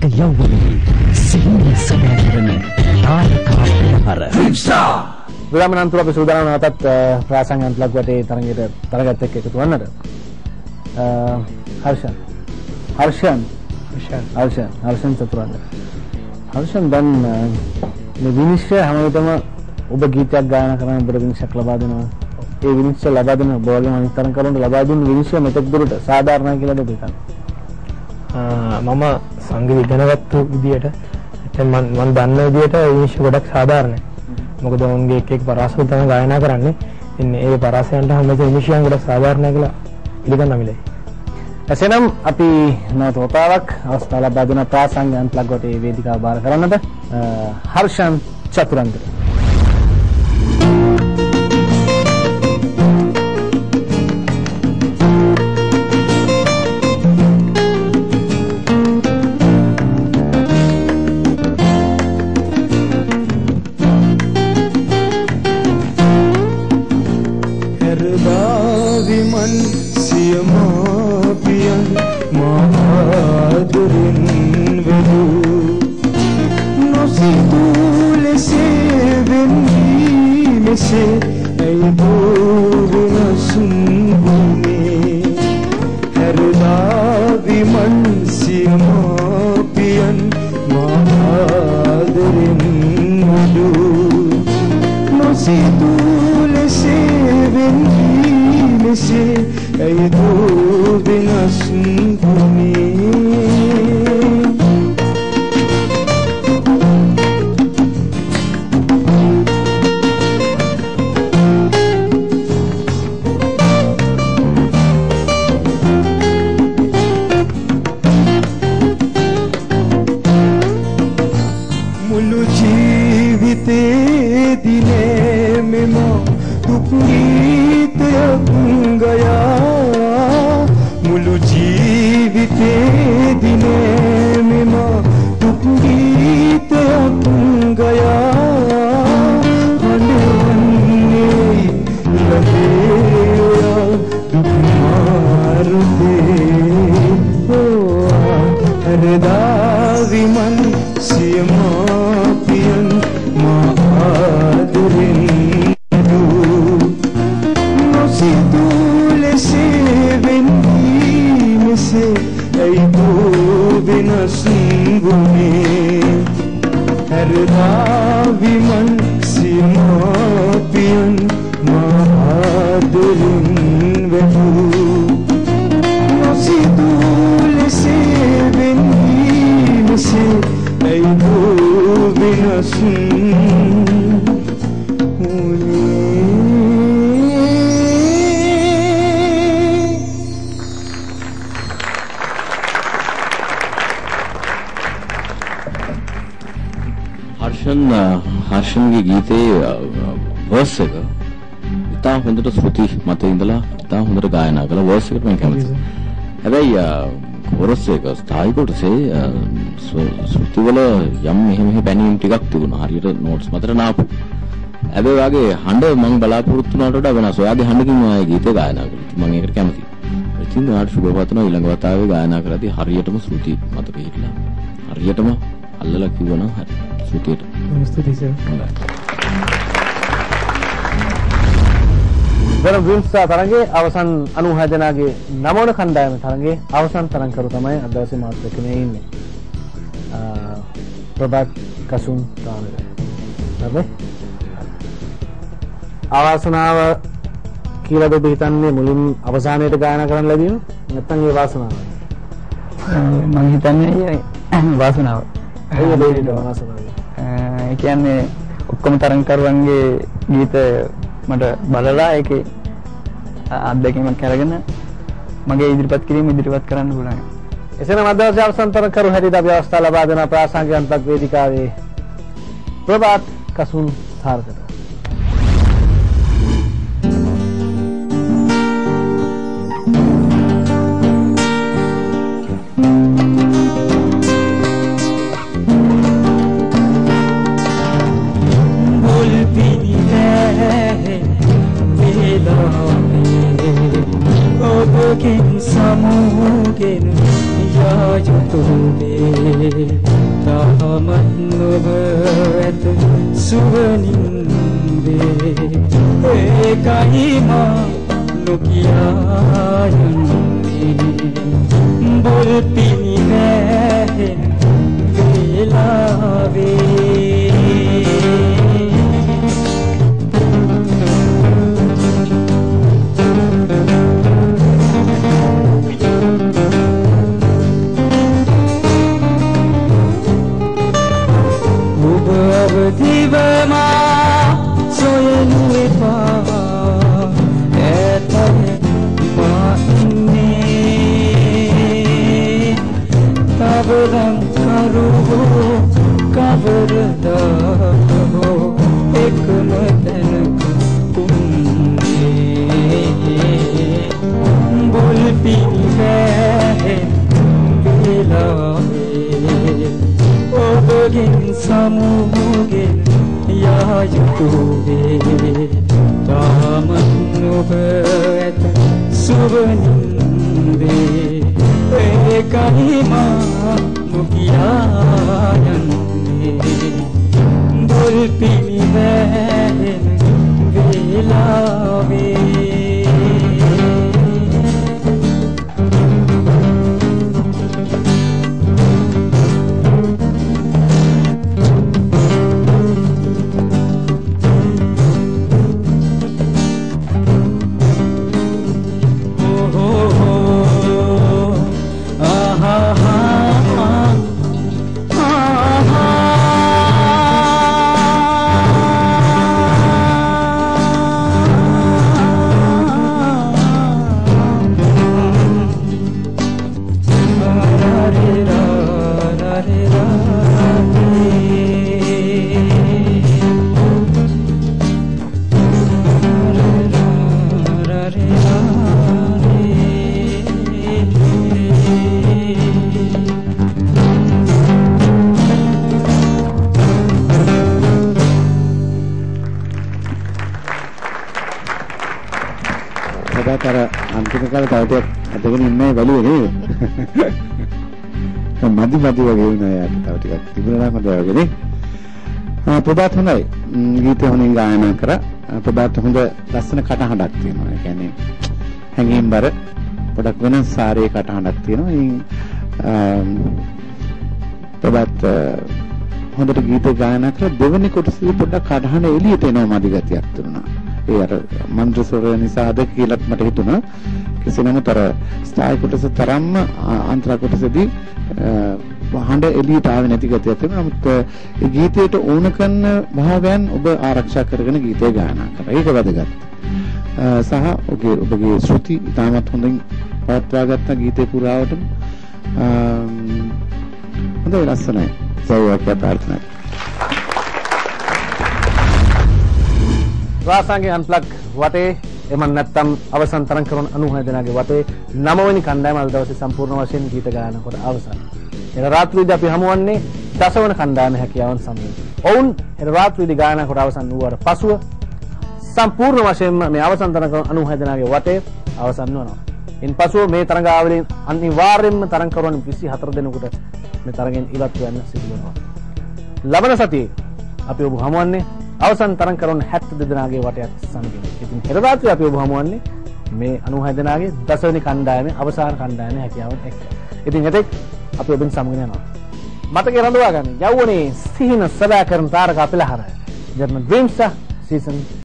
ඊට යවුවේ සිහින සැබෑරන තාරකා පෙරහර. විරාමනන්තර අපි සූදානම් නැවතත් ප්‍රාසංගික ලක් වටේ තරගත් එක්ක එකතු වන්නට. හර්ෂන් චතුරංග. හර්ෂන් දැන් මේ විනිශ්චය හැමෝටම ඔබ ගීතයක් ගායනා කරන ඔබට විනිශ්චයක් ලබා දෙනවා. ඒ විනිශ්චය ලබා දෙන බෝලම අනිතරම් කරුණු ලබා දුන්න විනිශ්චය මෙතෙක් දුරට සාධාරණයි කියලාද ඔබ හිතන්නේ? මම සංගීත ඉගෙනගත්තු විදියට මම දන්න විදියට විනිශ්චය ගොඩක් සාධාරණයි. මොකද උන්ගේ එක පරාසය තමයි ගායනා කරන්නේ. ඉන්නේ ඒ පරාසයන්ට හැම විනිශ්චයන් ගොඩක් සාධාරණයි කියලා පිළිගන්න මිලයි. එසේනම් අපි නැවත වතාවක් අවස්ථාව ලබා දෙන ප්‍රාසංගික අන්තලක් වටේ වේදිකාව බාර කරන්නට හර්ෂන් චතුරංග. හර්ෂන්ගේ ගීතයේ වර්ස් එක ඉතා හොඳට ශ්‍රුති මත ඉඳලා ඉතා හොඳට ගායනා කළා. වර්ස් එකට මම කැමතියි. හැබැයි කොරස් එක ස්ථායි කොටසේ ශ්‍රුති වල යම් මෙහෙම බැනීම් ටිකක් තිබුණා. හරියට නෝට්ස් මතට නාපු. හැබැයි වාගේ හඬ මම බලාපොරොත්තු වුණාට වඩා වෙනස්. ඔයාගේ හඬකින් මම ඒ ගීතය ගායනා කළා. මම ඒකට කැමතියි. ඉතින් ආට සුබපතනවා ඊළඟ වතාවේ ගායනා කරද්දී හරියටම ශ්‍රුති මත පිළිලා. හරියටම අල්ලලා කිව්වනම් හරි. ශ්‍රුතියට. ස්තුතියි සර්. දැන් වින්සා තරඟේ අවසන් 96 දෙනාගේ නවවන කණ්ඩායම තරඟේ අවසන් තරඟකරු තමයි අද දවසේ මාත් එක්ක මේ ඉන්නේ. ප්‍රභාත් කසුන් තාමර. හරි. ආවාසනාව කියලා ඔබ හිතන්නේ මුලින් අවසානයේට ගායනා කරන්න ලැබීම නැත්නම් ඒ වාසනාව? මම හිතන්නේ වාසනාව. ඒ දෙයට වාසනාව. ඒ කියන්නේ ඔක්කොම තරඟකරුවන්ගේ ගීත මට බලලා ඒකේ අත්දැකීමක් අරගෙන මගේ ඉදිරිපත් කරන්න පුළුවන්. එසේනම් අද දවසේ අවසන් තරඟකරු හැටියට අපි අවස්ථාව ලබා දෙන ප්‍රාසංගික අන්තක් වේදිකාවේ ප්‍රභාත් කසුන් සාර්ථක. Samugen ya jutube තාමත් නොව ඇත සුවනින්දේ ඒකයි මා නොකියා යන්නේ බොල් පිණි වැහෙන වේලාවේ දිවමා සොයනු එපා ඇතන මා ඉන්නේ තවරම් කරුවෝ කවරදා එකම තැනක උන්නේ බොල් පිණි වැහෙන වේලාවේ ඔබගෙන් සමුගෙන් යා යුතුවේ තාමත් ඔබ ඇත සුවනින්දේ ඒකයි මා නොකියා යන්නේ බොල් පිණි වැහෙන වේලාවේ අන්තිම කාලේ තව ටිකක් අදගෙන ඉන්නේ බලුවේ නේද? මදි වගේ වුණා යාට තව ටිකක් තිබුණා නම් හොඳ වගේ නේ. ප්‍රභාත් හොඳයි. ගීතය හොඳින් ගායනා කරා. ප්‍රභාත් හොඳ ලස්සන කටහඬක් තියෙනවා. ඒ කියන්නේ හැඟීම්බර පොඩක් වෙනස් සාරේ කටහඬක් තියෙනවා. ඉතින් ප්‍රභාත් හොඳට ගීත ගායනා කරලා දෙවෙනි කොටසේ පොඩක් කටහඬ එළියට එනවා මදි ගතියක් තිබුණා. ඒ අර මන්ත්‍ර ස්වර නිසාද කියලාත් මට හිතුණා. කෙසේ නමුත් අර ස්ථායි කොටස තරම්ම අන්තර කොටසදී හඬ එළියට ආවේ නැති ගතියක් තියෙනවා. නමුත් ඒ ගීතයට ඕන කරන භාවයන් ඔබ ආරක්ෂා කරගෙන ගීතය ගායනා කරා. ඒක වැදගත්. සහ ඔබගේ ශ්‍රුති ඉතාමත් හොඳින් පවත්වා ගත්ත ගීතේ පුරාවටම හොඳ ලස්සනයි. සෞඛ්‍ය ප්‍රාර්ථනා. රාසංගේ අන්ප්ලග් වටේ එමන් නැත්තම් අවසන් තරම් කරන 96 දෙනාගේ වටේ 9 වෙනි කණ්ඩායම අද දවසේ සම්පූර්ණ වශයෙන් ගීත ගායනා කොට අවසන්. එන රාත්‍රියේදී අපි හමුවන්නේ 10 වෙනි කණ්ඩායමේ හැකියාවන් සමග. ඔවුන් එන රාත්‍රියේදී ගායනා කොට අවසන් වූාට පසුව සම්පූර්ණ වශයෙන්ම මේ අවසන් තරම් කරන 96 දෙනාගේ වටේ අවසන් වෙනවා. ඉන්පසුව මේ තරඟාවලින් අනිවාර්යයෙන්ම තරඟ කරන 24 දෙනෙකුට මේ තරගෙන් ඉවත් වෙන්න සිදු වෙනවා. ලබන සතියේ අපි ඔබ හමුවන්නේ අවසන් තරඟ කරන 72 දෙනාගේ වටයක් සමගින්. ඉතින් හෙට රාත්‍රියේ අපි ඔබ හමුවන්නේ මේ 96 දෙනාගේ 10 වෙනි කණ්ඩායමේ අවසාන කණ්ඩායමේ හැකියාවන් එක්ක. ඉතින් එතෙක් අපි ඔබෙන් සමගින් යනවා. මතකේ රඳවා ගන්න. යවුනේ සිහින සදා කරන තාරකා පෙළහර. German dreams season